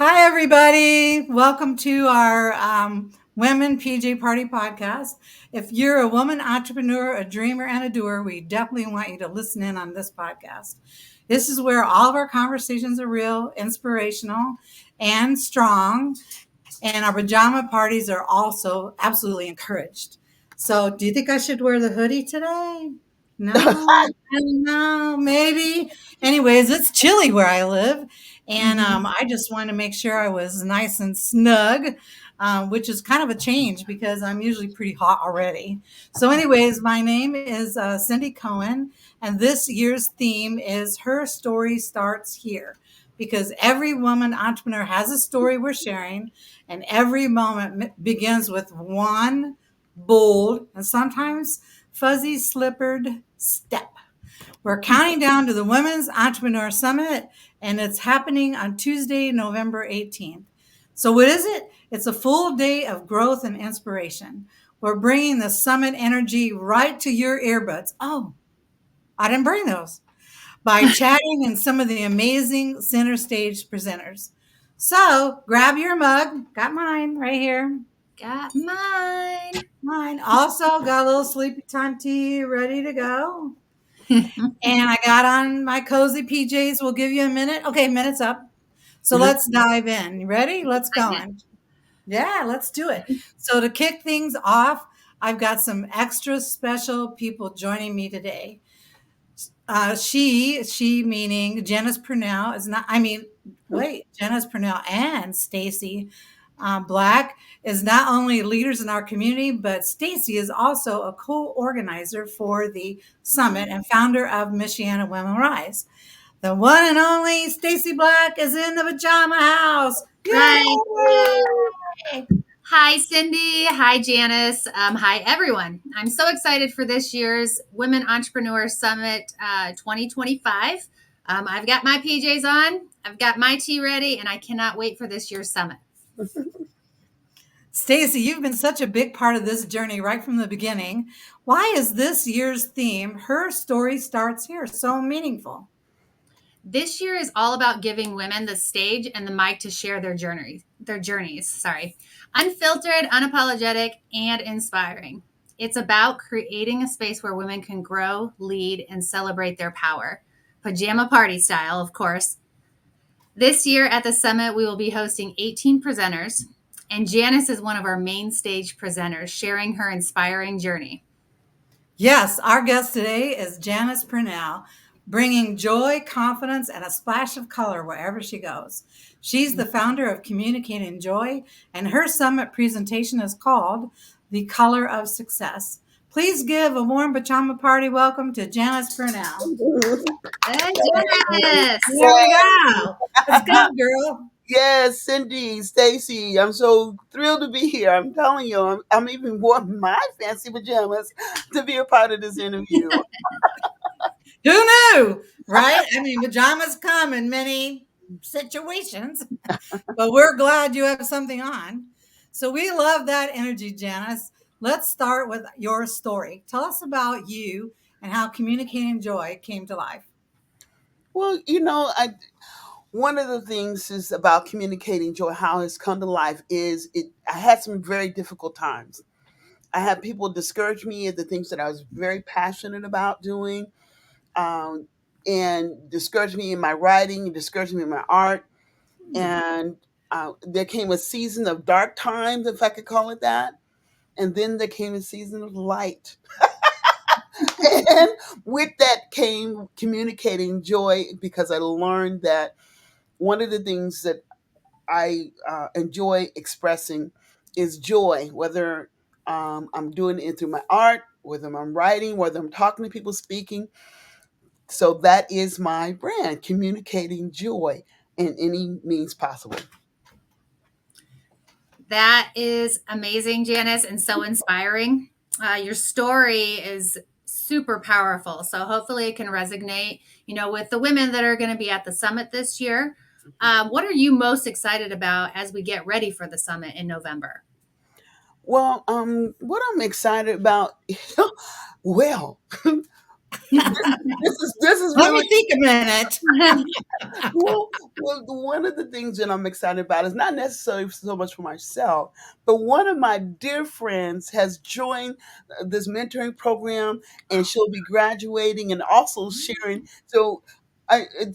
Hi, everybody. Welcome to our Women PJ Party podcast. If you're a woman entrepreneur, a dreamer, and a doer, we definitely want you to listen in on this podcast. This is where all of our conversations are real, inspirational, and strong. And our pajama parties are also absolutely encouraged. So, do you think I should wear the hoodie today? No, no, maybe. Anyways, it's chilly where I live. And I just wanted to make sure I was nice and snug, which is kind of a change because I'm usually pretty hot already. So, anyways, my name is Cindy Cohen, and this year's theme is Her Story Starts Here. Because every woman entrepreneur has a story we're sharing, and every moment begins with one bold and sometimes fuzzy slippered step. We're counting down to the Women's Entrepreneur Summit, and it's happening on Tuesday, November 18th. So, what is it? It's a full day of growth and inspiration. We're bringing the summit energy right to your earbuds. Oh, I didn't bring those. By chatting and some of the amazing center stage presenters. So, grab your mug. Got mine right here. Got mine. Mine. Also, got a little sleepy time tea ready to go. And I got on my cozy PJs. We'll give you a minute. Okay, minute's up. So let's dive in. You ready? Let's go. Yeah, let's do it. So to kick things off, I've got some extra special people joining me today. She meaning Janice Purnell is not, Janice Purnell and Stacy Black is not only leaders in our community, but Stacy is also a co-organizer for the summit and founder of Michiana Women Rise. The one and only Stacy Black is in the pajama house. Right. Hi, Cindy. Hi, Janice. Hi, everyone. I'm so excited for this year's Women Entrepreneur Summit 2025. I've got my PJs on. I've got my tea ready, and I cannot wait for this year's summit. Stacy, you've been such a big part of this journey right from the beginning. Why is this year's theme, Her Story Starts Here, so meaningful? This year is all about giving women the stage and the mic to share their journeys. Unfiltered, unapologetic, and inspiring. It's about creating a space where women can grow, lead, and celebrate their power. Pajama party style, of course. This year at the summit, we will be hosting 18 presenters, and Janice is one of our main stage presenters, sharing her inspiring journey. Yes, our guest today is Janice Purnell, bringing joy, confidence, and a splash of color wherever she goes. She's the founder of Communicating Joy, and her summit presentation is called The Color of Success. Please give a warm pajama party welcome to Janice Purnell. Hey, Janice! Here we go. Let's go, girl. Yes, Cindy, Stacy, I'm so thrilled to be here. I'm telling you, I'm even wearing my fancy pajamas to be a part of this interview. Who knew, right? I mean, pajamas come in many situations, but we're glad you have something on. So we love that energy, Janice. Let's start with your story. Tell us about you and how Communicating Joy came to life. Well, one of the things is about communicating joy, how it's come to life is I had some very difficult times. I had people discourage me at the things that I was very passionate about doing, um, and discourage me in my writing, discourage me in my art. And there came a season of dark times, if I could call it that. And then there came a season of light. And with that came communicating joy because I learned that one of the things that I enjoy expressing is joy, whether I'm doing it through my art, whether I'm writing, whether I'm talking to people, speaking. So that is my brand, communicating joy in any means possible. That is amazing, Janice, and so inspiring. Your story is super powerful. So hopefully it can resonate, with the women that are going to be at the summit this year. What are you most excited about as we get ready for the summit in November? Well, what I'm excited about, well, This is Let me really think a minute. one of the things that I'm excited about is not necessarily so much for myself, but one of my dear friends has joined this mentoring program, and she'll be graduating and also sharing. So,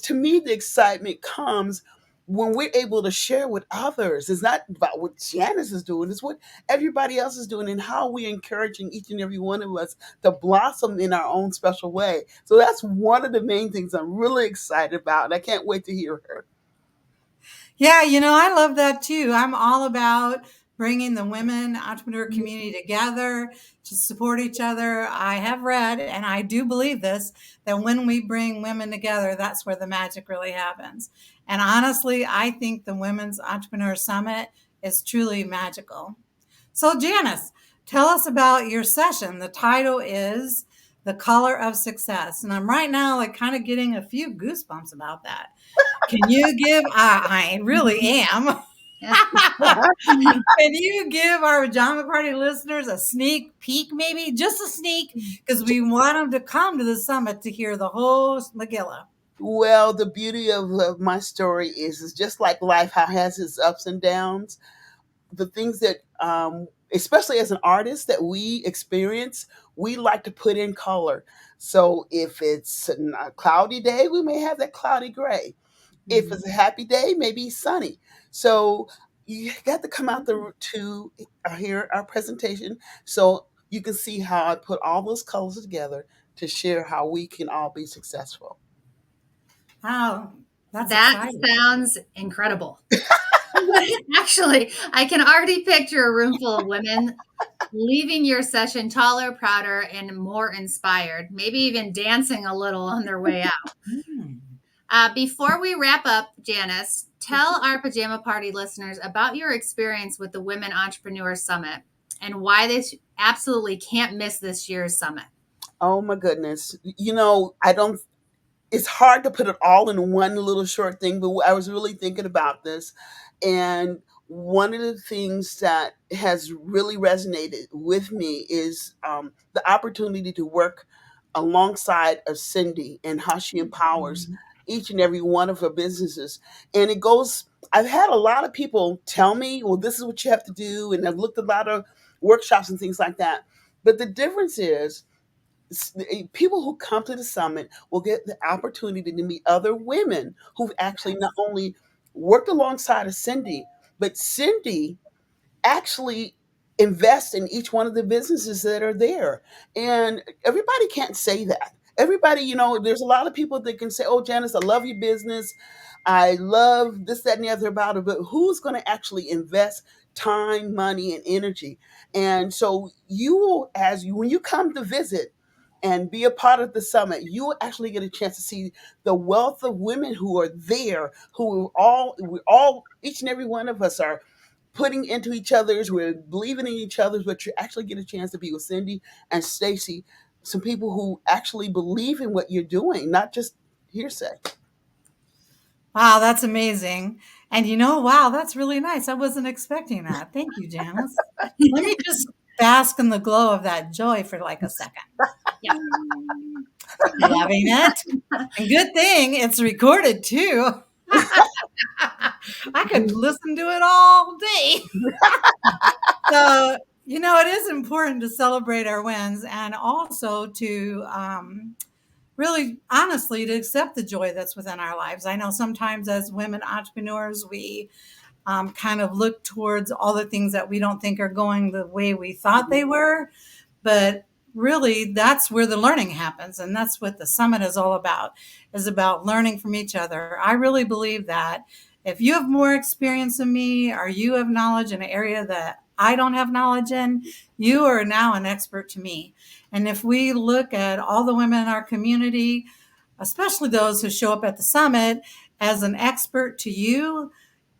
to me, the excitement comes when we're able to share with others. It's not about what Janice is doing; it's what everybody else is doing, and how we're encouraging each and every one of us to blossom in our own special way. So that's one of the main things I'm really excited about, and I can't wait to hear her. Yeah, I love that too. I'm all about bringing the women entrepreneur community together to support each other. I have read, and I do believe this, that when we bring women together, that's where the magic really happens. And honestly, I think the Women's Entrepreneur Summit is truly magical. So, Janice, tell us about your session. The title is The Color of Success. And I'm right now like kind of getting a few goosebumps about that. Can you give, I really am. Yeah. Can you give our pajama party listeners a sneak peek, maybe just a sneak, because we want them to come to the summit to hear the whole Megillah. Well, the beauty of my story is just like life, how it has its ups and downs. The things that, especially as an artist, that we experience, we like to put in color. So if it's a cloudy day, we may have that cloudy gray. If Mhm. it's a happy day, maybe sunny. So you got to come out to hear our presentation, so you can see how I put all those colors together to share how we can all be successful. Wow, that's That exciting. sounds incredible. Actually, I can already picture a room full of women leaving your session taller, prouder, and more inspired, maybe even dancing a little on their way out. Hmm. Before we wrap up, Janice, tell our pajama party listeners about your experience with the Women Entrepreneur Summit and why they absolutely can't miss this year's summit. Oh my goodness. I don't, it's hard to put it all in one little short thing, but I was really thinking about this. And one of the things that has really resonated with me is the opportunity to work alongside of Cindy and how she empowers each and every one of her businesses. And it goes, I've had a lot of people tell me, well, this is what you have to do. And I've looked at a lot of workshops and things like that. But the difference is, people who come to the summit will get the opportunity to meet other women who've actually not only worked alongside of Cindy, but Cindy actually invest in each one of the businesses that are there. And everybody can't say that. Everybody, there's a lot of people that can say, oh, Janice, I love your business. I love this, that, and the other about it. But who's going to actually invest time, money, and energy? And so you will, when you come to visit and be a part of the summit, you will actually get a chance to see the wealth of women who are there, each and every one of us are putting into each other's, we're believing in each other's, but you actually get a chance to be with Cindy and Stacy, some people who actually believe in what you're doing, not just hearsay. Wow, that's amazing. And wow, that's really nice. I wasn't expecting that. Thank you, Janice. Let me just bask in the glow of that joy for like a second. Yeah. Loving it. And good thing it's recorded too. I could listen to it all day. So, it is important to celebrate our wins and also to really honestly to accept the joy that's within our lives. I know sometimes as women entrepreneurs, we kind of look towards all the things that we don't think are going the way we thought they were. But really, that's where the learning happens. And that's what the summit is about learning from each other. I really believe that if you have more experience than me or you have knowledge in an area that I don't have knowledge in, you are now an expert to me. And if we look at all the women in our community, especially those who show up at the summit, as an expert to you,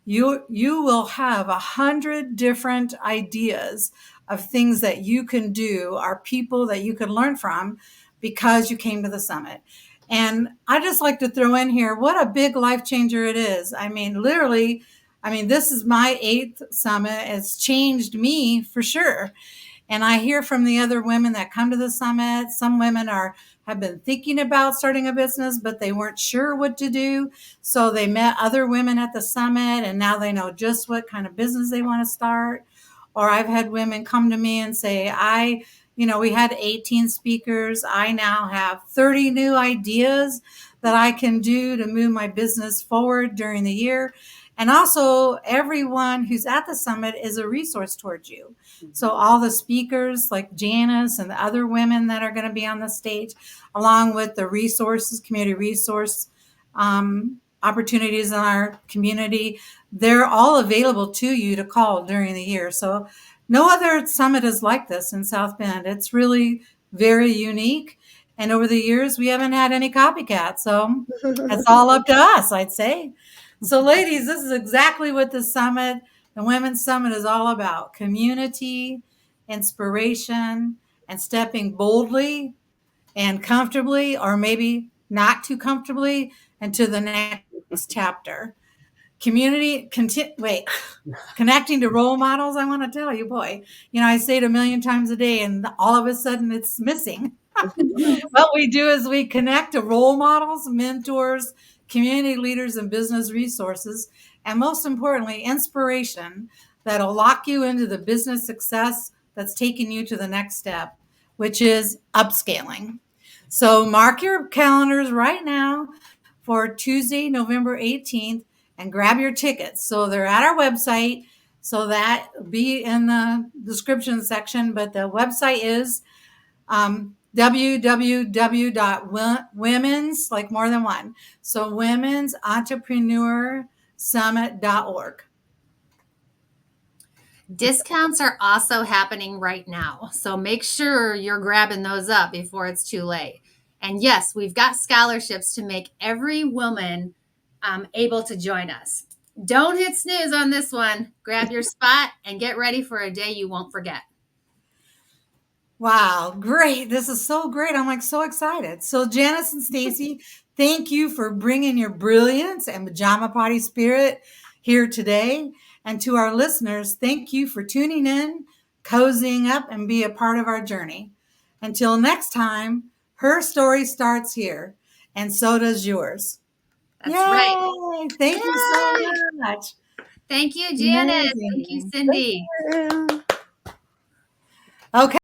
you will have 100 different ideas of things that you can do or people that you can learn from because you came to the summit. And I just like to throw in here what a big life changer it is. I mean, literally, this is my 8th summit. It's changed me for sure. And I hear from the other women that come to the summit. Some women have been thinking about starting a business, but they weren't sure what to do. So they met other women at the summit, and now they know just what kind of business they want to start. Or I've had women come to me and say, we had 18 speakers. I now have 30 new ideas that I can do to move my business forward during the year. And also, everyone who's at the summit is a resource towards you. So all the speakers like Janice and the other women that are going to be on the stage, along with the resources, community resource opportunities in our community, they're all available to you to call during the year. So no other summit is like this in South Bend. It's really very unique. And over the years, we haven't had any copycats. So it's all up to us, I'd say. So ladies, this is exactly what the Women's Summit is all about: community, inspiration, and stepping boldly and comfortably, or maybe not too comfortably, into the next chapter. Connecting to role models. I want to tell you, boy, I say it a million times a day, and all of a sudden it's missing. What we do is we connect to role models, mentors, community leaders, and business resources, and most importantly, inspiration that'll lock you into the business success that's taking you to the next step, which is upscaling. So mark your calendars right now for Tuesday, November 18th, and grab your tickets. So they're at our website. So that be in the description section, but the website is www.women's, like more than one. So women'sentrepreneurssummit.org. Discounts are also happening right now. So make sure you're grabbing those up before it's too late. And yes, we've got scholarships to make every woman able to join us. Don't hit snooze on this one. Grab your spot and get ready for a day you won't forget. Wow, great. This is so great. I'm like so excited. So Janice and Stacy, thank you for bringing your brilliance and pajama party spirit here today. And to our listeners, thank you for tuning in, cozying up, and be a part of our journey. Until next time, her story starts here, and so does yours. That's Yay! right. Thank you so much. Thank you, Janice. Amazing. Thank you, Cindy. Yeah. Okay.